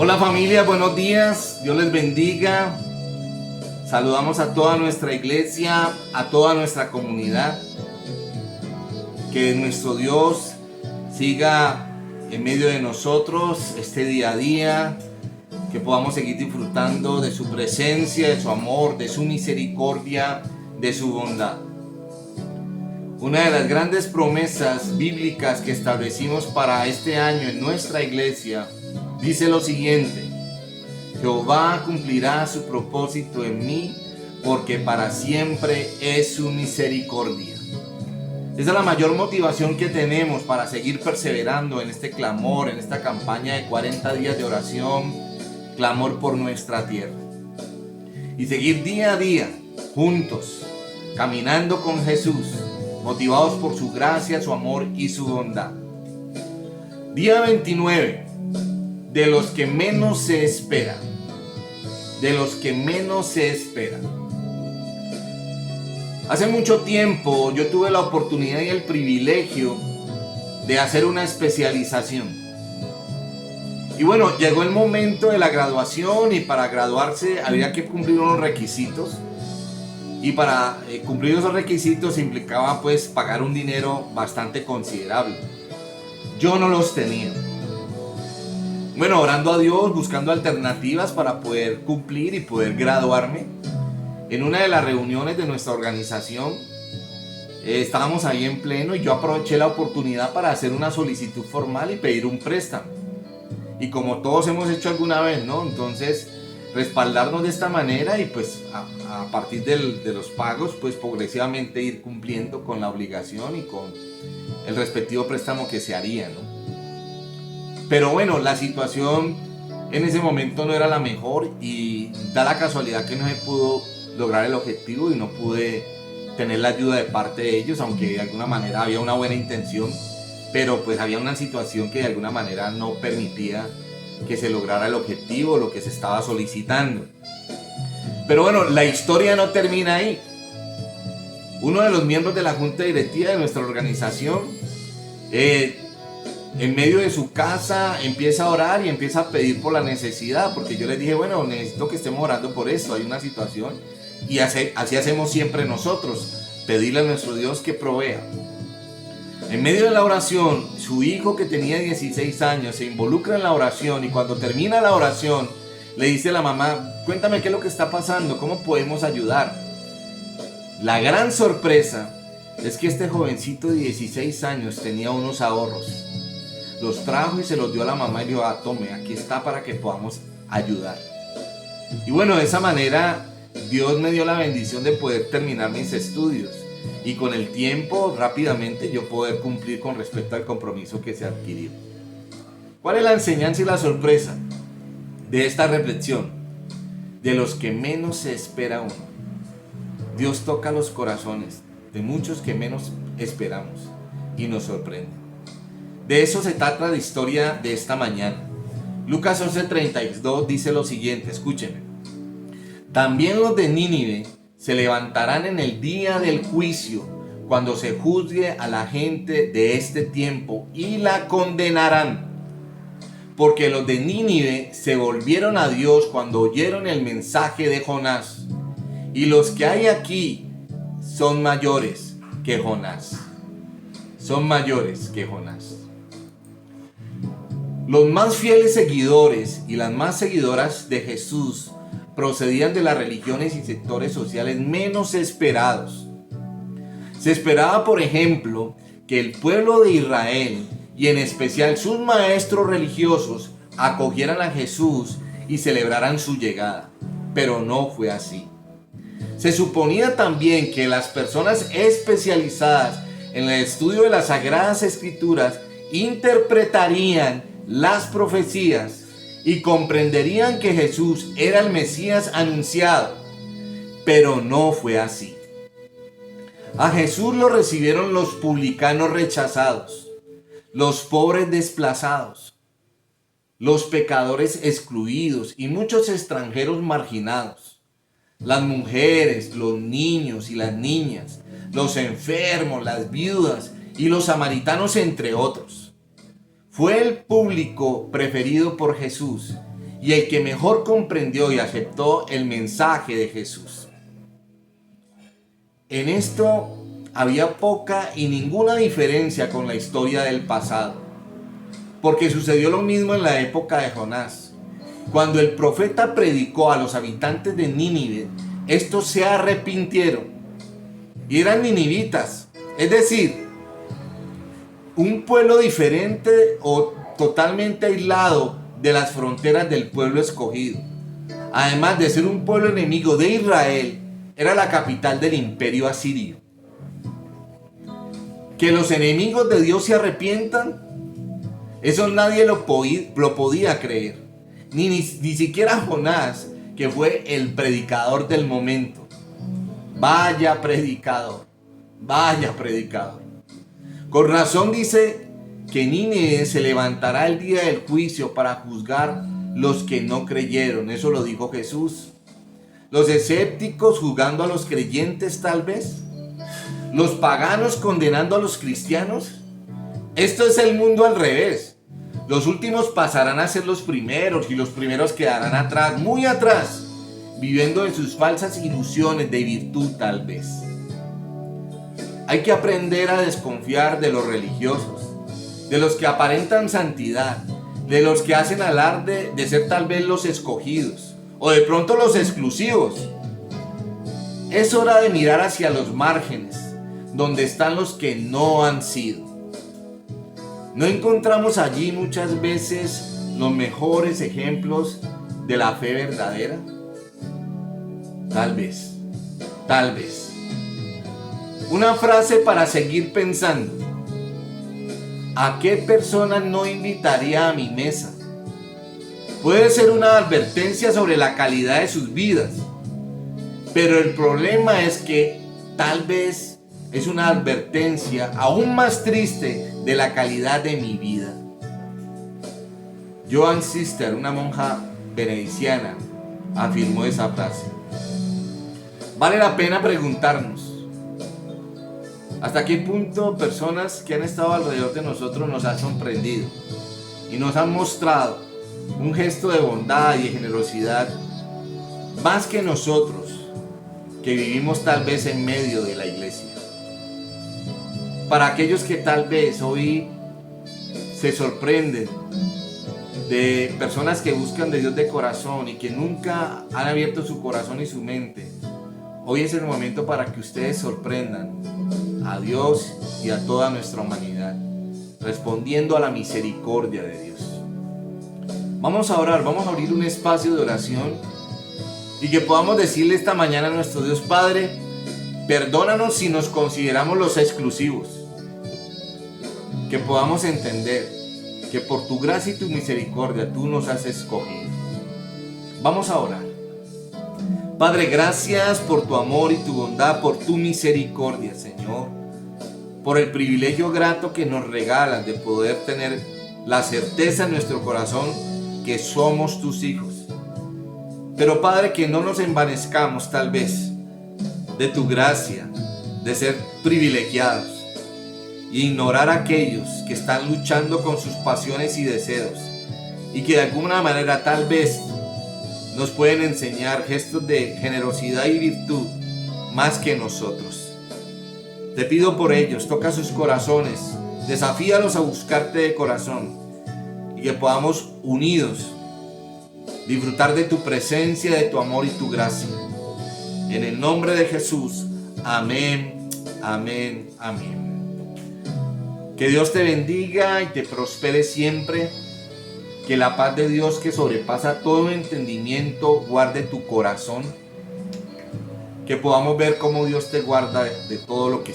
Hola familia, buenos días, Dios les bendiga. Saludamos a toda nuestra iglesia, a toda nuestra comunidad. Que nuestro Dios siga en medio de nosotros este día a día, que podamos seguir disfrutando de su presencia, de su amor, de su misericordia, de su bondad. Una de las grandes promesas bíblicas que establecimos para este año en nuestra iglesia dice lo siguiente: Jehová cumplirá su propósito en mí, porque para siempre es su misericordia. Esa es la mayor motivación que tenemos para seguir perseverando en este clamor, en esta campaña de 40 días de oración, clamor por nuestra tierra. Y seguir día a día, juntos, caminando con Jesús, motivados por su gracia, su amor y su bondad. Día 29. De los que menos se espera. De los que menos se espera. Hace mucho tiempo yo tuve la oportunidad y el privilegio de hacer una especialización. Y bueno, llegó el momento de la graduación y para graduarse había que cumplir unos requisitos. Y para cumplir esos requisitos implicaba pues pagar un dinero bastante considerable. Yo no los tenía. Bueno, orando a Dios, buscando alternativas para poder cumplir y poder graduarme. En una de las reuniones de nuestra organización, estábamos ahí en pleno y yo aproveché la oportunidad para hacer una solicitud formal y pedir un préstamo. Y como todos hemos hecho alguna vez, ¿no? Entonces, respaldarnos de esta manera y pues a partir de los pagos, pues progresivamente ir cumpliendo con la obligación y con el respectivo préstamo que se haría, ¿no? Pero bueno, la situación en ese momento no era la mejor y da la casualidad que no se pudo lograr el objetivo y no pude tener la ayuda de parte de ellos, aunque de alguna manera había una buena intención, pero pues había una situación que de alguna manera no permitía que se lograra el objetivo, lo que se estaba solicitando. Pero bueno, la historia no termina ahí. Uno de los miembros de la junta directiva de nuestra organización, en medio de su casa empieza a orar y empieza a pedir por la necesidad, porque yo les dije, bueno, necesito que estemos orando por esto, hay una situación, y así hacemos siempre nosotros, pedirle a nuestro Dios que provea. En medio de la oración, su hijo que tenía 16 años se involucra en la oración y cuando termina la oración le dice a la mamá, cuéntame qué es lo que está pasando, cómo podemos ayudar. La gran sorpresa es que este jovencito de 16 años tenía unos ahorros. Los trajo y se los dio a la mamá y dijo, tome, aquí está para que podamos ayudar. Y bueno, de esa manera Dios me dio la bendición de poder terminar mis estudios y con el tiempo rápidamente yo poder cumplir con respecto al compromiso que se adquirió. ¿Cuál es la enseñanza y la sorpresa de esta reflexión? De los que menos se espera uno. Dios toca los corazones de muchos que menos esperamos y nos sorprende. De eso se trata la historia de esta mañana. Lucas 11:32 dice lo siguiente, escúchenme. También los de Nínive se levantarán en el día del juicio, cuando se juzgue a la gente de este tiempo y la condenarán. Porque los de Nínive se volvieron a Dios cuando oyeron el mensaje de Jonás. Y los que hay aquí son mayores que Jonás. Son mayores que Jonás. Los más fieles seguidores y las más seguidoras de Jesús procedían de las religiones y sectores sociales menos esperados. Se esperaba, por ejemplo, que el pueblo de Israel y en especial sus maestros religiosos acogieran a Jesús y celebraran su llegada, pero no fue así. Se suponía también que las personas especializadas en el estudio de las Sagradas Escrituras interpretarían las profecías y comprenderían que Jesús era el Mesías anunciado, pero no fue así. A Jesús lo recibieron los publicanos rechazados, los pobres desplazados, los pecadores excluidos y muchos extranjeros marginados, las mujeres, los niños y las niñas, los enfermos, las viudas y los samaritanos, entre otros. Fue el público preferido por Jesús y el que mejor comprendió y aceptó el mensaje de Jesús. En esto había poca y ninguna diferencia con la historia del pasado, porque sucedió lo mismo en la época de Jonás. Cuando el profeta predicó a los habitantes de Nínive, estos se arrepintieron y eran ninivitas, es decir, un pueblo diferente o totalmente aislado de las fronteras del pueblo escogido. Además de ser un pueblo enemigo de Israel, era la capital del imperio asirio. Que los enemigos de Dios se arrepientan, eso nadie lo podía creer. Ni siquiera Jonás, que fue el predicador del momento. Vaya predicador, vaya predicador. Con razón dice que Nínive se levantará el día del juicio para juzgar los que no creyeron. Eso lo dijo Jesús. Los escépticos juzgando a los creyentes tal vez. Los paganos condenando a los cristianos. Esto es el mundo al revés. Los últimos pasarán a ser los primeros y los primeros quedarán atrás, muy atrás, viviendo en sus falsas ilusiones de virtud tal vez. Hay que aprender a desconfiar de los religiosos, de los que aparentan santidad, de los que hacen alarde de ser tal vez los escogidos o de pronto los exclusivos. Es hora de mirar hacia los márgenes, donde están los que no han sido. ¿No encontramos allí muchas veces los mejores ejemplos de la fe verdadera? Tal vez, tal vez. Una frase para seguir pensando. ¿A qué persona no invitaría a mi mesa? Puede ser una advertencia sobre la calidad de sus vidas, pero el problema es que tal vez es una advertencia aún más triste de la calidad de mi vida. Joan Sister, una monja benedictina, afirmó esa frase. Vale la pena preguntarnos hasta qué punto personas que han estado alrededor de nosotros nos han sorprendido y nos han mostrado un gesto de bondad y de generosidad más que nosotros que vivimos tal vez en medio de la iglesia. Para aquellos que tal vez hoy se sorprenden de personas que buscan de Dios de corazón y que nunca han abierto su corazón y su mente, hoy es el momento para que ustedes sorprendan a Dios y a toda nuestra humanidad, respondiendo a la misericordia de Dios. Vamos a orar, vamos a abrir un espacio de oración y que podamos decirle esta mañana a nuestro Dios Padre: perdónanos si nos consideramos los exclusivos. Que podamos entender que por tu gracia y tu misericordia tú nos has escogido. Vamos a orar. Padre, gracias por tu amor y tu bondad, por tu misericordia, Señor, por el privilegio grato que nos regalas de poder tener la certeza en nuestro corazón que somos tus hijos. Pero Padre, que no nos envanezcamos tal vez de tu gracia, de ser privilegiados, e ignorar a aquellos que están luchando con sus pasiones y deseos y que de alguna manera tal vez nos pueden enseñar gestos de generosidad y virtud más que nosotros. Te pido por ellos, toca sus corazones, desafíalos a buscarte de corazón y que podamos unidos disfrutar de tu presencia, de tu amor y tu gracia. En el nombre de Jesús, amén, amén, amén. Que Dios te bendiga y te prospere siempre. Que la paz de Dios, que sobrepasa todo entendimiento, guarde tu corazón. Que podamos ver cómo Dios te guarda de todo lo que